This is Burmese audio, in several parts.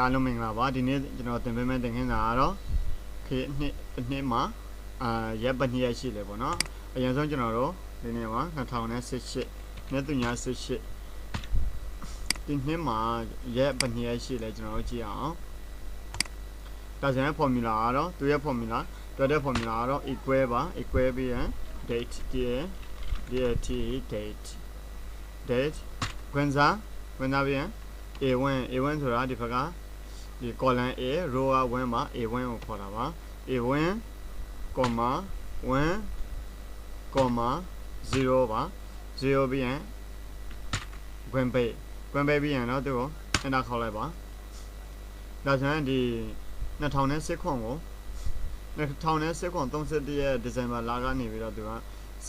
အားလုံးမင်္ဂလာပါဒီနေ့ကျွန်တော်သင်ပေးမယ့်သင်ခန်းစာကတော့ခေတ်နှစ်မှာရက်ပတ်နှစ်ရက်ရှိတယ်ပေါ့နော်အရင်ဆုံးကျွန်တော်တို့ဒီနေ့မှာ2018နှစ်သူညာ18ဒီနှစ်မှာရက်ပတ်နှစ်ရက်ရှိလဲကျွန်တော်တို့ကြည့်အောင်ဒါဆိုရင် formula ကတော့သူရဲ့ formula တွက်တဲ့ formula ကတော့ equal ပါ equal ပြီးရင် date date ဝင်စားပြီးရင်A1 ဆိုတာဒီဘက်ကဒီ column A row 1မှာ A1 ကိုခေါ်တာပါ A1 comma 1 comma 0ပါ0ပြီးရင်ခွင့်ပေးပြီးရင်တော့သူ့ကို enter ခေါက်လိုက်ပါဒါဆိုရင်ဒီ2010ခွန်ကို2010ခွန်31ရက်ဒီဇင်ဘာလကနေပြီးတော့သူက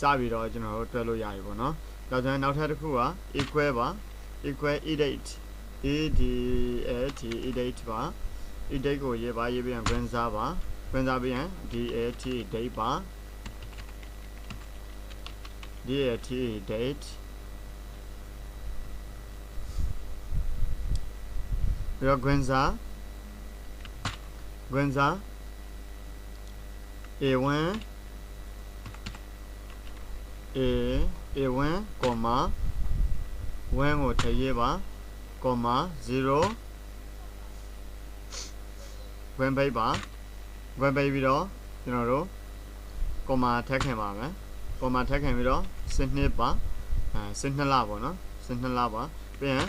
စပြီးတော့ကျွန်တော်တို့တွဲလို့ရပြီပေါ့နော်ဒါဆိုရင်နောက်ထပ်တစ်ခုက equal ပါ equal edate edate ပါ edate ကိုရေးပြီးရင် ဝင်စားပြီးရင် dat date ပါ dat date ပြီးတော့ဝင်စား A1 comma 1ကိုထည့်ရေးပါ comma 0ဝင်ပေးပြီးတော့ကျွန်တော်တို့ comma ထည့်ခင်ပါမယ် comma ထည့်ခင်ပြီးတော့12ပါ12လပေါ့နော်12လပါပြီးရင်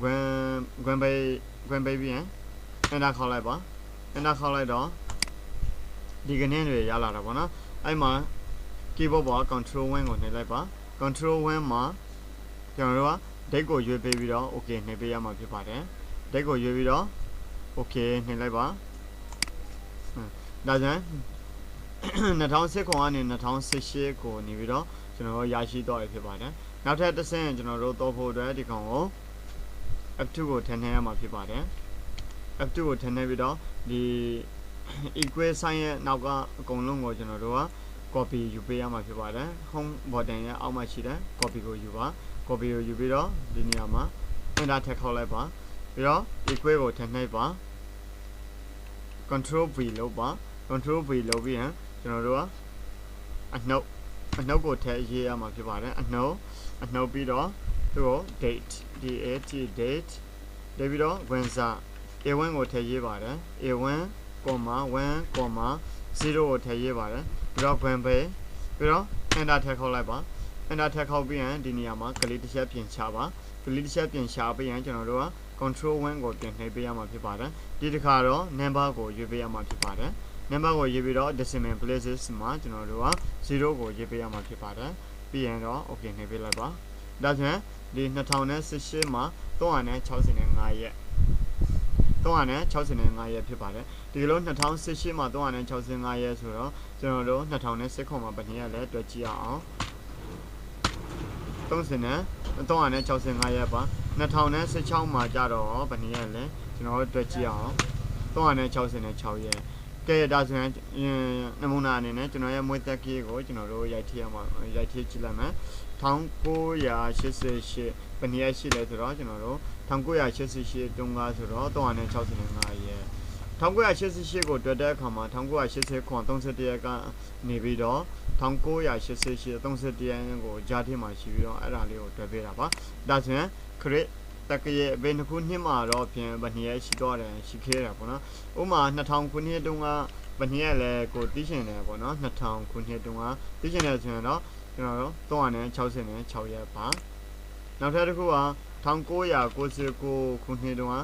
ဝင်ပေးပြီးရင် enter ခေါက်လိုက်ပါ enter ခေါက်လိုက်တော့ဒီကနေ့တွေရလာတာပေါ့နော်အဲ့မှာ keyboard ပေါ် control 1ကိုနှိပ်လိုက်ပါ control 1မှာကျွန်တော်တို့က date ကိုရွေးပေးပြီးတော့ okay နှိပ်ပေးရမှာဖြစ်ပါတယ် date ကိုရွေးပြီးတော့ okay နှိပ်လိုက်ပါဒါကြောင့်2010ခွန်ကနေ2018ကိုနေပြီးတော့ကျွန်တော်တို့ရရှိတော့ရဖြစ်ပါတယ်နောက်ထပ်တစ်ဆင့်ကျွန်တော်တို့တော့ဖို့အတွက်ဒီကောင်ကို F2 ကိုထည့်နေရမှာဖြစ်ပါတယ် F2 ကိုထည့်နေပြီးတော့ဒီ equal sign ရဲ့နောက်ကအကုန်လုံးကိုကျွန်တော်တို့က copy ယူပေးရမှာဖြစ်ပါတယ် home button ရဲ့အောက်မှာရှိတဲ့ copy ကိုယူပါ copy ကိုယူပြီးတော့ဒီနေရာမှာ enter ထည့်ခေါက်လိုက်ပါပြီးတော့ equal ကိုထည့်နှိပ်ပါ control V လုပ်ပါ control V လုပ်ပြီးရင်ကျွန်တော်တို့ကအနှုတ်ကိုထည့်ရေးရမှာဖြစ်ပါတယ်အနှုတ်ပြီးတော့သူ့ကို date date ပြီးတော့ဝင်စား A1 ကိုထည့်ရေးပါတယ် A1 comma 1 comma 0ကိုထည့်ရေးပါတယ်ပြီးတော့ဝင်ပေးပြီးတော့ enter ထည့်ခေါက်လိုက်ပါ enter ထည့်ခေါက်ပြီးရင်ဒီနေရာမှာကလေးတစ်ချက်ပြင်ချပါကလေးတစ်ချက်ပြင်ချပြီးရင်ကျွန်တော်တို့က control 1ကိုပြင်နှိပ်ပေးရမှာဖြစ်ပါတယ်ဒီတစ်ခါတော့ number ကိုရွေးပေးရမှာဖြစ်ပါတယ် number ကိုရေးပြီးတော့ decimal places မှာကျွန်တော်တို့က0ကိုရေးပေးရမှာဖြစ်ပါတယ်ပြီးရင်တော့ okay နှိပ်ပေးလိုက်ပါဒါဆိုရင်ဒီ2018မှာ365ရက်365ရက်ဖြစ်ပါတယ်ဒီလို2018မှာ365ရက်ဆိုတော့ကျွန်တော်တို့2019မှာဘယ်နှစ်ရက်လဲတွက်ကြည့်အောင်365ရက်ပါ2016မှာကြတော့ဘယ်နှစ်ရက်လဲကျွန်တော်တို့တွက်ကြည့်အောင်366ရက်ကဲဒါဆိုရင်နမူနာအနေနဲ့ကျွန်တော်ရဲ့မွေးသက်ကြီးကိုကျွန်တော်တို့ရိုက်ထည့်ကြည့်လိုက်မယ်1988ဘယ်နှစ်ရက်ရှိလဲဆိုတော့ကျွန်တော်တို့1988တုန်းကဆိုတော့365ရက်1988ကိုတွက်တဲ့အခါမှာ1980ခွန်31ရက်ကနေပြီးတော့1988 31ရက်ကိုကြားထဲမှာရှိပြီးတော့အဲ့ဒါလေးကိုတွက်ပေးတာပါဒါဆိုရင်ခရစ်တကယ်ဘယ်နှစ်ခုနှစ်မှာတော့ပြင်ဘယ်နှစ်ရက်ရှိတော့တယ်ရှိခဲ့တာပေါ့နော်ဥပမာ2000ခုနှစ်တုန်းကဘယ်နှစ်ရက်လဲကိုသိချင်တယ်ပေါ့နော်2000ခုနှစ်တုန်းကသိချင်တယ်ဆိုရင်တော့ကျွန်တော်တို့366ရက်ပါနောက်ထပ်တစ်ခုက1999ခုနှစ်တုန်းက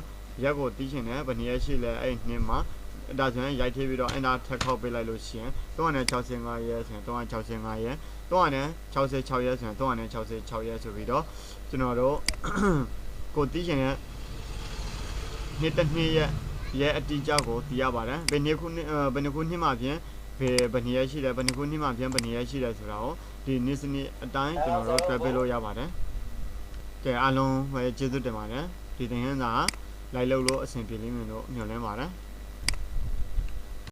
ရက်ကိုသိချင်တယ်ဘယ်နှစ်ရက်ရှိလဲအဲ့နှစ်မှာဒါဆိုရင်ရိုက်ထည့်ပြီးတော့ enter ထပ်ခေါက်ပေးလိုက်လို့ရှိရင်365ရက်ဆိုရင်365ရက်366ရက်ဆိုရင်366ရက်ဆိုပြီးတော့ကျွန်တော်တို့ကိုသိချင်တဲ့နှစ်တစ်နှစ်ရဲ့အတိအကျကိုသိရပါတယ်ဘယ်နှစ်ခုနှစ်မှာပြင်ဘယ်နှစ်ရက်ရှိလဲဘယ်နှစ်ခုနှစ်မှာပြင်ဘယ်နှစ်ရက်ရှိလဲဆိုတာကိုဒီနေ့စနစ်အတိုင်းကျွန်တော်တို့တွက်ပေးလို့ရပါတယ်ကဲအားလုံးပဲကျေးဇူးတင်ပါတယ်ဒီသင်ခန်းစာလိုက်လုပ်လို့အဆင်ပြေလိမ့်မယ်လို့မျှော်လင့်ပါတယ်